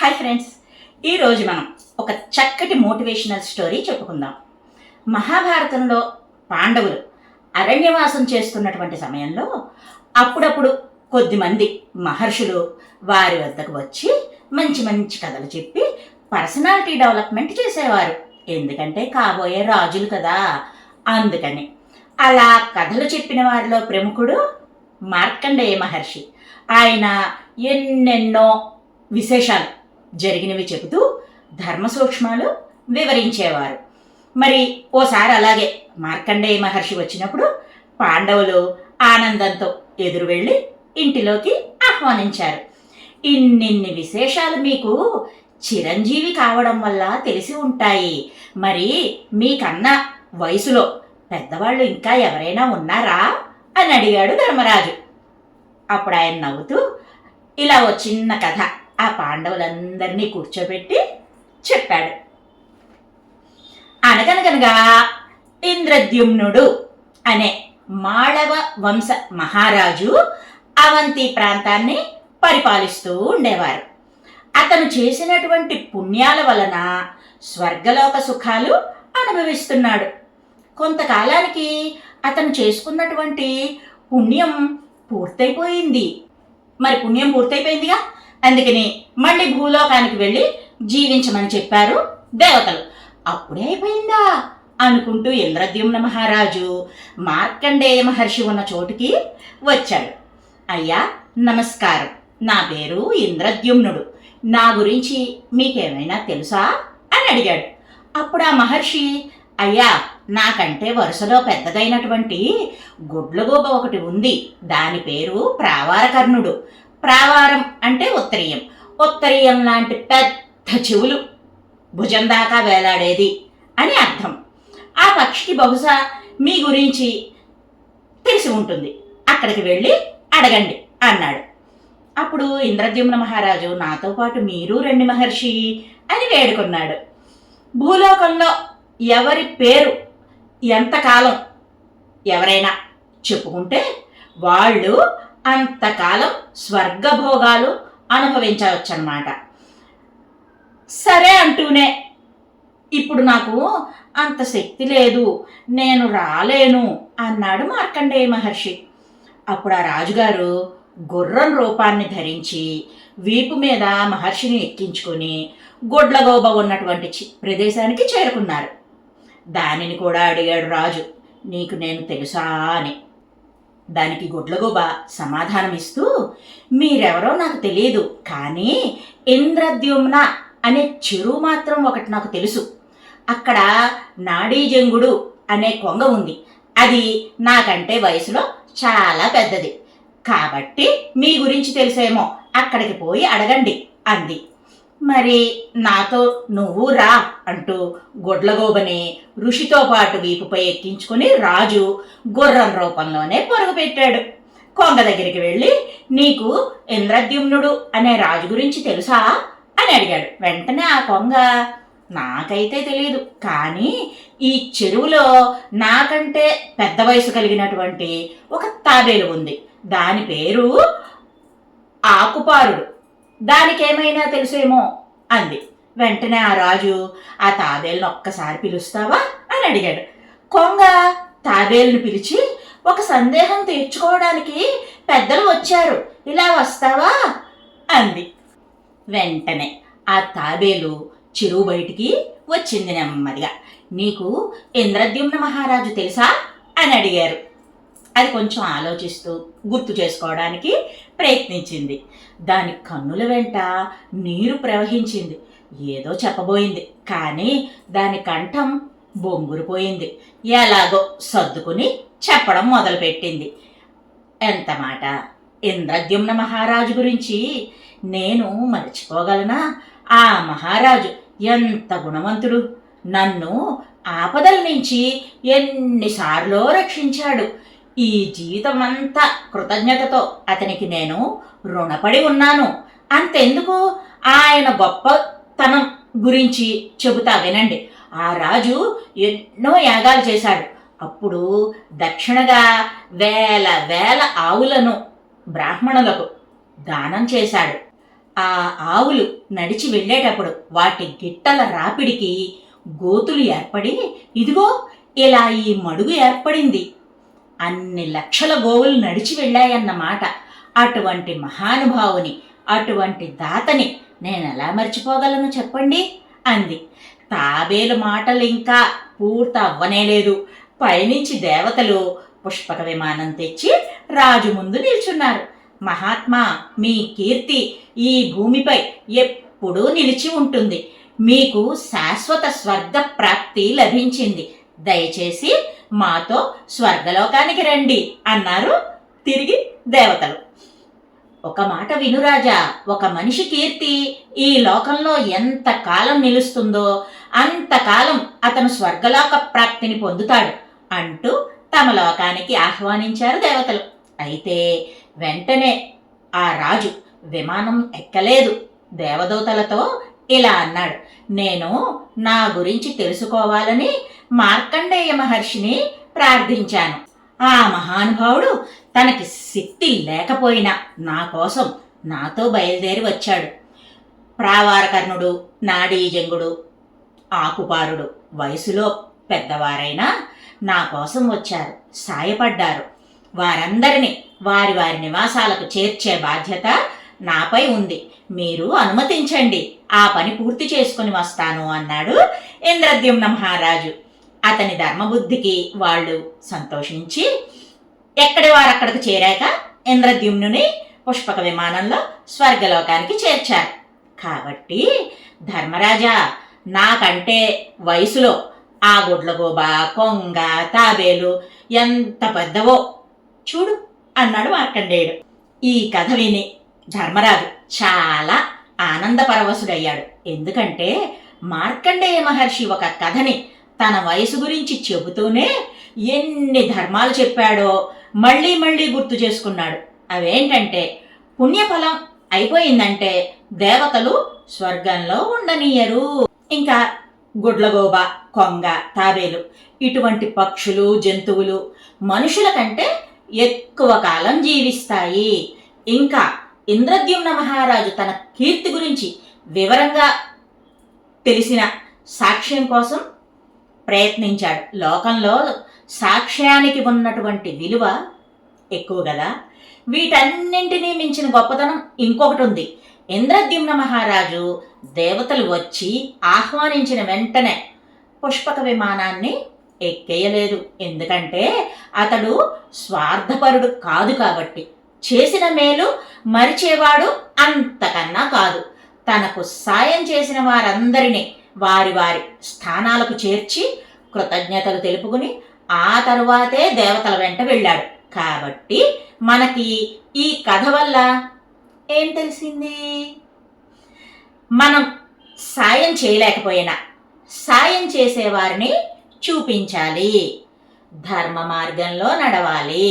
Hi friends, ఈరోజు మనం ఒక చక్కటి మోటివేషనల్ స్టోరీ చెప్పుకుందాం. మహాభారతంలో పాండవులు అరణ్యవాసం చేస్తున్నటువంటి సమయంలో అప్పుడప్పుడు కొద్దిమంది మహర్షులు వారి వద్దకు వచ్చి మంచి మంచి కథలు చెప్పి పర్సనాలిటీ డెవలప్మెంట్ చేసేవారు. ఎందుకంటే కాబోయే రాజులు కదా, అందుకని. అలా కథలు చెప్పిన వారిలో ప్రముఖుడు మార్కండేయ మహర్షి. ఆయన ఎన్నెన్నో విశేషాలు జరిగినవి చెబుతూ ధర్మ సూక్ష్మాలు వివరించేవారు. మరి ఓసారి అలాగే మార్కండేయ మహర్షి వచ్చినప్పుడు పాండవులు ఆనందంతో ఎదురు వెళ్ళి ఇంటిలోకి ఆహ్వానించారు. ఇన్నిన్ని విశేషాలు మీకు చిరంజీవి కావడం వల్ల తెలిసి ఉంటాయి. మరి మీకన్నా వయసులో పెద్దవాళ్ళు ఇంకా ఎవరైనా ఉన్నారా అని అడిగాడు ధర్మరాజు. అప్పుడు ఆయన నవ్వుతూ ఇలా ఓ చిన్న కథ ఆ పాండవులందరినీ కూర్చోబెట్టి చెప్పాడు. అనగనగనగా ఇంద్రద్యుమ్నుడు అనే మాళవ వంశ మహారాజు అవంతి ప్రాంతాన్ని పరిపాలిస్తూ ఉండేవారు. అతను చేసినటువంటి పుణ్యాల వలన స్వర్గలోక సుఖాలు అనుభవిస్తున్నాడు. కొంతకాలానికి అతను చేసుకున్నటువంటి పుణ్యం పూర్తయిపోయింది. మరి పుణ్యం పూర్తయిపోయిందిగా, అందుకని మళ్ళీ భూలోకానికి వెళ్ళి జీవించమని చెప్పారు దేవతలు. అప్పుడే అయిపోయిందా అనుకుంటూ ఇంద్రద్యుమ్న మహారాజు మార్కండేయ మహర్షి ఉన్న చోటుకి వచ్చాడు. అయ్యా నమస్కారం, నా పేరు ఇంద్రద్యుమ్నుడు, నా గురించి మీకేమైనా తెలుసా అని అడిగాడు. అప్పుడు ఆ మహర్షి, అయ్యా నాకంటే వరుసలో పెద్దదైనటువంటి గుడ్లగూబ ఒకటి ఉంది, దాని పేరు ప్రావారకర్ణుడు. ప్రావారం అంటే ఉత్తరీయం, ఉత్తరీయం లాంటి పెద్ద చెవులు, భుజం దాకా వేలాడేది అని అర్థం. ఆ పక్షికి బహుశా మీ గురించి తెలిసి ఉంటుంది, అక్కడికి వెళ్ళి అడగండి అన్నాడు. అప్పుడు ఇంద్రద్యుమ్న మహారాజు, నాతో పాటు మీరు రండి మహర్షి అని వేడుకున్నాడు. భూలోకంలో ఎవరి పేరు ఎంతకాలం ఎవరైనా చెప్పుకుంటే వాళ్ళు అంతకాలం స్వర్గభోగాలు అనుభవించవచ్చన్నమాట. సరే అంటూనే, ఇప్పుడు నాకు అంత శక్తి లేదు, నేను రాలేను అన్నాడు మార్కండేయ మహర్షి. అప్పుడు ఆ రాజుగారు గుర్రం రూపాన్ని ధరించి వీపు మీద మహర్షిని ఎక్కించుకొని గొడ్లగోబ ఉన్నటువంటి ప్రదేశానికి చేరుకున్నారు. దానిని కూడా అడిగాడు రాజు, నీకు నేను తెలుసా అని. దానికి గుడ్లగూబ సమాధానమిస్తూ, మీరెవరో నాకు తెలియదు, కానీ ఇంద్రద్యుమ్న అనే చెరువు మాత్రం ఒకటి నాకు తెలుసు. అక్కడ నాడీజంగుడు అనే కొంగ ఉంది, అది నాకంటే వయసులో చాలా పెద్దది, కాబట్టి మీ గురించి తెలిసేమో, అక్కడికి పోయి అడగండి అంది. మరి నాతో నువ్వు రా అంటూ గొడ్లగోబని ఋషితో పాటు వీపుపై ఎక్కించుకుని రాజు గుర్రం రూపంలోనే పరుగు పెట్టాడు. కొంగ దగ్గరికి వెళ్ళి, నీకు ఇంద్రద్యుమ్నుడు అనే రాజు గురించి తెలుసా అని అడిగాడు. వెంటనే ఆ కొంగ, నాకైతే తెలియదు, కానీ ఈ చెరువులో నాకంటే పెద్ద వయసు కలిగినటువంటి ఒక తాబేలు ఉంది, దాని పేరు ఆకుపారుడు, దానికేమైనా తెలుసేమో అంది. వెంటనే ఆ రాజు, ఆ తాబేలును ఒక్కసారి పిలుస్తావా అని అడిగాడు. కొంగ తాబేలును పిలిచి, ఒక సందేహం తీర్చుకోవడానికి పెద్దలు వచ్చారు, ఇలా వస్తావా అంది. వెంటనే ఆ తాబేలు చెరువు బయటికి వచ్చింది నెమ్మదిగా. నీకు ఇంద్రద్యుమ్న మహారాజు తెలుసా అని అడిగారు. అది కొంచెం ఆలోచిస్తూ గుర్తు చేసుకోవడానికి ప్రయత్నించింది. దాని కన్నుల వెంట నీరు ప్రవహించింది. ఏదో చెప్పబోయింది, కానీ దాని కంఠం బొంగురుపోయింది. ఎలాగో సర్దుకుని చెప్పడం మొదలుపెట్టింది. ఎంత మాట, ఇంద్రద్యుమ్న మహారాజు గురించి నేను మర్చిపోగలనా? ఆ మహారాజు ఎంత గుణవంతుడు, నన్ను ఆపదల నుంచి ఎన్నిసార్లు రక్షించాడు. ఈ జీవితం అంతా కృతజ్ఞతతో అతనికి నేను రుణపడి ఉన్నాను. అంతెందుకు, ఆయన గొప్పతనం గురించి చెబుతా వినండి. ఆ రాజు ఎన్నో యాగాలు చేశాడు. అప్పుడు దక్షిణగా వేల వేల ఆవులను బ్రాహ్మణులకు దానం చేశాడు. ఆ ఆవులు నడిచి వెళ్ళేటప్పుడు వాటి గిట్టల రాపిడికి గోతులు ఏర్పడి ఇదిగో ఇలా ఈ మడుగు ఏర్పడింది. అన్ని లక్షల గోవులు నడిచి వెళ్ళాయన్నమాట. అటువంటి మహానుభావుని, అటువంటి దాతని నేనెలా మర్చిపోగలను చెప్పండి అంది. తాబేలు మాటలు ఇంకా పూర్తవ్వనేలేదు. పైనుంచి దేవతలు పుష్పక విమానం తెచ్చి రాజు ముందు నిల్చున్నారు. మహాత్మా, మీ కీర్తి ఈ భూమిపై ఎప్పుడూ నిలిచి ఉంటుంది. మీకు శాశ్వత స్వర్గ ప్రాప్తి లభించింది. దయచేసి మాతో స్వర్గలోకానికి రండి అన్నారు తిరిగి దేవతలు. ఒక మాట వినురాజా, ఒక మనిషి కీర్తి ఈ లోకంలో ఎంత కాలం నిలుస్తుందో అంతకాలం అతను స్వర్గలోక ప్రాప్తిని పొందుతాడు అంటూ తమ లోకానికి ఆహ్వానించారు దేవతలు. అయితే వెంటనే ఆ రాజు విమానం ఎక్కలేదు. దేవదూతలతో ఇలా అన్నాడు, నేను నా గురించి తెలుసుకోవాలని మార్కండేయ మహర్షిని ప్రార్థించాను. ఆ మహానుభావుడు తనకి శక్తి లేకపోయినా నా కోసం నాతో బయలుదేరి వచ్చాడు. ప్రావారకర్ణుడు, నాడీజంగుడు, ఆకుపారుడు వయసులో పెద్దవారైనా నా కోసం వచ్చారు, సాయపడ్డారు. వారందరినీ వారి వారి నివాసాలకు చేర్చే బాధ్యత నాపై ఉంది. మీరు అనుమతించండి, ఆ పని పూర్తి చేసుకుని వస్తాను అన్నాడు ఇంద్రద్యుమ్న మహారాజు. అతని ధర్మబుద్ధికి వాళ్ళు సంతోషించి ఎక్కడి వారక్కడికి చేరాక ఇంద్రద్యుమ్నుని పుష్పక విమానంలో స్వర్గలోకానికి చేర్చారు. కాబట్టి ధర్మరాజా, నాకంటే వయసులో ఆ గుడ్లగూబ, కొంగ, తాబేలు ఎంత పెద్దవో చూడు అన్నాడు మార్కండేయుడు. ఈ కథ విని ధర్మరాజు చాలా ఆనందపరవశుడయ్యాడు. ఎందుకంటే మార్కండేయ మహర్షి ఒక కథని తన వయసు గురించి చెబుతూనే ఎన్ని ధర్మాలు చెప్పాడో మళ్ళీ మళ్ళీ గుర్తు చేసుకున్నాడు. అవేంటంటే, పుణ్యఫలం అయిపోయిందంటే దేవతలు స్వర్గంలో ఉండనీయరు. ఇంకా గుడ్లగోబ, కొంగ, తాబేలు ఇటువంటి పక్షులు, జంతువులు మనుషుల కంటే ఎక్కువ కాలం జీవిస్తాయి. ఇంకా ఇంద్రద్యుమ్న మహారాజు తన కీర్తి గురించి వివరంగా తెలిసిన సాక్ష్యం కోసం ప్రయత్నించాడు. లోకంలో సాక్ష్యానికి ఉన్నటువంటి విలువ ఎక్కువ కదా. వీటన్నింటినీ మించిన గొప్పతనం ఇంకొకటి ఉంది. ఇంద్రద్యుమ్న మహారాజు దేవతలు వచ్చి ఆహ్వానించిన వెంటనే పుష్పక విమానాన్ని ఎక్కేయలేదు. ఎందుకంటే అతడు స్వార్థపరుడు కాదు కాబట్టి. చేసిన మేలు మరిచేవాడు అంతకన్నా కాదు. తనకు సాయం చేసిన వారందరినీ వారి వారి స్థానాలకు చేర్చి కృతజ్ఞతలు తెలుపుకుని ఆ తరువాతే దేవతల వెంట వెళ్ళాడు. కాబట్టి మనకి ఈ కథ వల్ల ఏం తెలిసింది? మనం సాయం చేయలేకపోయినా సాయం చేసేవారిని చూపించాలి, ధర్మ మార్గంలో నడవాలి,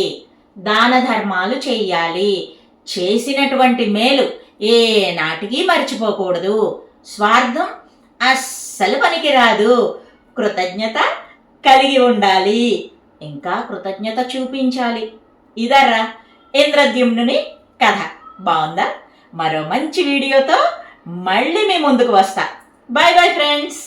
దాన ధర్మాలు చెయ్యాలి, చేసినటువంటి మేలు ఏ నాటికి మర్చిపోకూడదు, స్వార్థం అస్సలు పనికిరాదు, కృతజ్ఞత కలిగి ఉండాలి, ఇంకా కృతజ్ఞత చూపించాలి. ఇదర్రా ఇంద్రద్యుమ్నుని కథ. బాగుందా? మరో మంచి వీడియోతో మళ్ళీ మీ ముందుకు వస్తా. Bye bye friends.